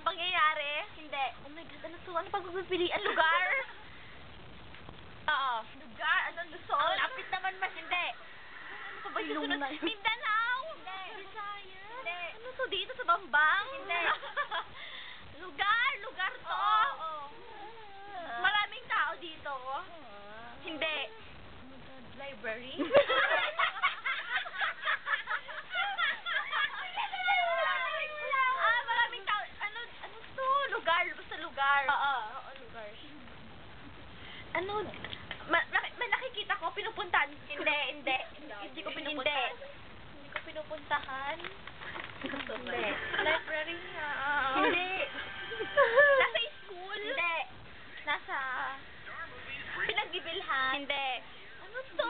pangyayari? Hindi. Oh my God, ano to? Ano pagpipilian? Lugar? Oo. Lugar? Anong Luzon? Ang lapit naman mas. Hindi. Ano pa ba yung susunod? Mindanao? Hindi. Visayas? Hindi. Ano to dito sa Bambang? Hindi. Lugar? Lugar to? Oo. Maraming tao dito? Hindi. Library? Maraming tao. Ano to? Lugar? Basta lugar. Oo, lugar. Ano? May nakikita ko, pinupuntahan. Hindi. Hindi ko pinupuntahan. Hindi ko pinupuntahan. Hindi. Library nga. Hindi. Nasa school? Hindi. Nasa pinagbibilhan? Hindi. Ano to?